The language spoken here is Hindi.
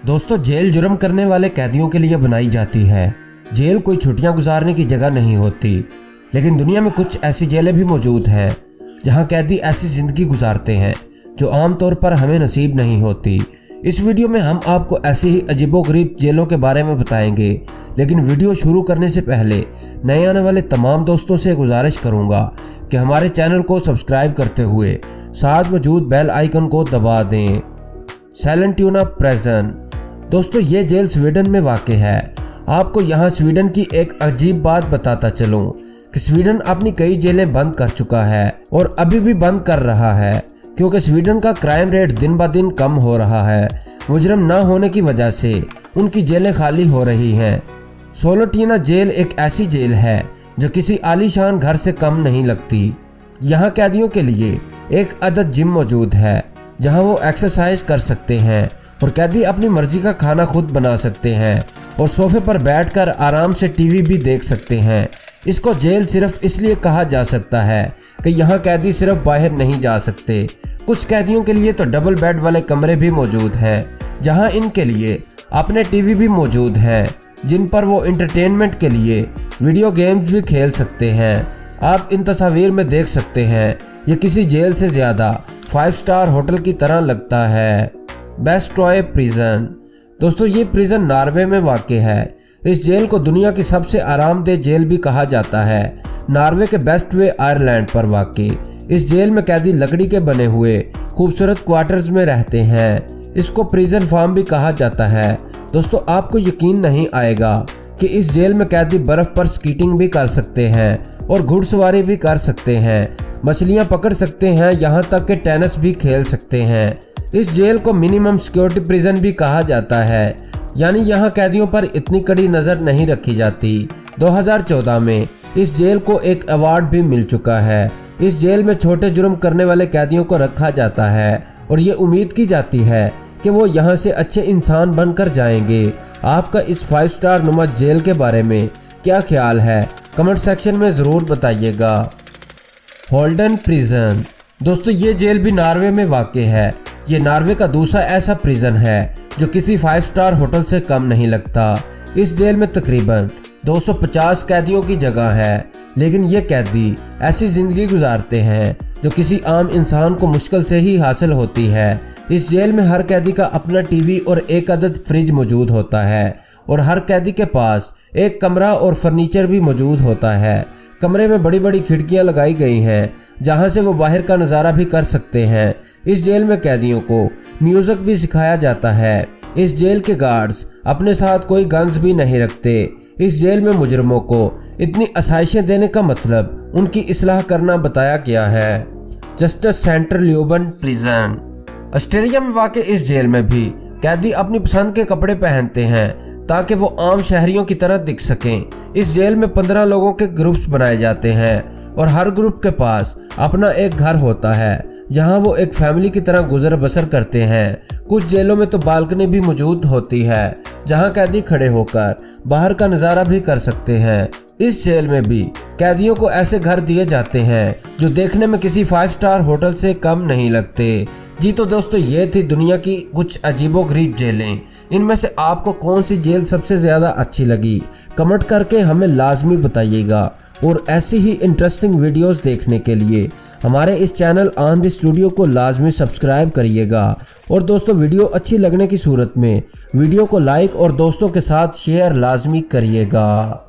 दोस्तों, जेल जुर्म करने वाले कैदियों के लिए बनाई जाती है। जेल कोई छुट्टियां गुजारने की जगह नहीं होती, लेकिन दुनिया में कुछ ऐसी जेलें भी मौजूद हैं जहां कैदी ऐसी जिंदगी गुजारते हैं जो आमतौर पर हमें नसीब नहीं होती। इस वीडियो में हम आपको ऐसी ही अजीबोगरीब जेलों के बारे में बताएंगे, लेकिन वीडियो शुरू करने से पहले नए आने वाले तमाम दोस्तों से गुजारिश करूंगा कि हमारे चैनल को सब्सक्राइब करते हुए साथ मौजूद बेल आइकन को दबा दें। सैलेंट्यूना प्रिजन। दोस्तों, ये जेल स्वीडन में वाक़ है। आपको यहाँ स्वीडन की एक अजीब बात बताता चलूँ कि स्वीडन अपनी कई जेलें बंद कर चुका है और अभी भी बंद कर रहा है, क्योंकि स्वीडन का क्राइम रेट दिन ब दिन कम हो रहा है। मुजरिम न होने की वजह से उनकी जेलें खाली हो रही हैं। सोलोटीना जेल एक ऐसी जेल है जो किसी आलीशान घर से कम नहीं लगती। यहाँ कैदियों के लिए एक अदद जिम मौजूद है जहाँ वो एक्सरसाइज कर सकते हैं और कैदी अपनी मर्जी का खाना खुद बना सकते हैं और सोफे पर बैठकर आराम से टीवी भी देख सकते हैं। इसको जेल सिर्फ इसलिए कहा जा सकता है कि यहाँ कैदी सिर्फ बाहर नहीं जा सकते। कुछ कैदियों के लिए तो डबल बेड वाले कमरे भी मौजूद हैं जहाँ इनके लिए अपने टीवी भी मौजूद हैं जिन पर वो इंटरटेनमेंट के लिए वीडियो गेम्स भी खेल सकते हैं। आप इन तस्वीर में देख सकते हैं, ये किसी जेल से ज़्यादा 5 स्टार होटल की तरह लगता है। बेस्टरॉय प्रिजन। दोस्तों, ये प्रिजन नॉर्वे में वाक़ है। इस जेल को दुनिया की सबसे आरामदेह जेल भी कहा जाता है। नॉर्वे के बेस्टवे आयरलैंड पर वाक़ इस जेल में कैदी लकड़ी के बने हुए खूबसूरत क्वार्टर्स में रहते हैं। इसको प्रिजन फार्म भी कहा जाता है। दोस्तों, आपको यकीन नहीं आएगा कि इस जेल में कैदी बर्फ पर स्कीटिंग भी कर सकते हैं और घुड़सवारी भी कर सकते हैं, मछलियां पकड़ सकते हैं, यहाँ तक कि टेनिस भी खेल सकते हैं। इस जेल को मिनिमम सिक्योरिटी प्रिजन भी कहा जाता है, यानी यहाँ कैदियों पर इतनी कड़ी नज़र नहीं रखी जाती। 2014 में इस जेल को एक अवार्ड भी मिल चुका है। इस जेल में छोटे जुर्म करने वाले कैदियों को रखा जाता है और ये उम्मीद की जाती है कि वो यहाँ से अच्छे इंसान बनकर जाएंगे। आपका इस 5 स्टार नुमा जेल के बारे में क्या ख्याल है? कमेंट सेक्शन में ज़रूर बताइएगा। Halden prison. दोस्तों, ये जेल भी नॉर्वे में वाक़ है। ये नॉर्वे का दूसरा ऐसा प्रिजन है जो किसी 5 स्टार होटल से कम नहीं लगता। इस जेल में तकरीबन 250 कैदियों की जगह है, लेकिन ये कैदी ऐसी ज़िंदगी गुजारते हैं जो किसी आम इंसान को मुश्किल से ही हासिल होती है। इस जेल में हर कैदी का अपना टीवी और एक अदद फ्रिज मौजूद होता है और हर कैदी के पास एक कमरा और फर्नीचर भी मौजूद होता है। कमरे में बड़ी बड़ी खिड़कियां लगाई गई हैं जहां से वो बाहर का नज़ारा भी कर सकते हैं। इस जेल में कैदियों को म्यूज़िक भी सिखाया जाता है। इस जेल के गार्ड्स अपने साथ कोई गन्स भी नहीं रखते। इस जेल में मुजरिमों को इतनी आसाइशें देने का मतलब उनकी इस्लाह करना बताया गया है। जस्टिस सेंटर ल्यूबन प्रिजन। ऑस्ट्रेलिया में वाक़ इस जेल में भी कैदी अपनी पसंद के कपड़े पहनते हैं ताकि वो आम शहरियों की तरह दिख सकें। इस जेल में 15 लोगों के ग्रुप्स बनाए जाते हैं और हर ग्रुप के पास अपना एक घर होता है जहां वो एक फैमिली की तरह गुजर बसर करते हैं। कुछ जेलों में तो बालकनी भी मौजूद होती है जहां कैदी खड़े होकर बाहर का नज़ारा भी कर सकते हैं। इस जेल में भी कैदियों को ऐसे घर दिए जाते हैं जो देखने में किसी 5 स्टार होटल से कम नहीं लगते। जी तो दोस्तों, ये थी दुनिया की कुछ अजीबोगरीब जेलें। इनमें से आपको कौन सी जेल सबसे ज़्यादा अच्छी लगी? कमेंट करके हमें लाजमी बताइएगा और ऐसी ही इंटरेस्टिंग वीडियोस देखने के लिए हमारे इस चैनल ऑन द स्टूडियो को लाजमी सब्सक्राइब करिएगा। और दोस्तों, वीडियो अच्छी लगने की सूरत में वीडियो को लाइक और दोस्तों के साथ शेयर लाजमी करिएगा।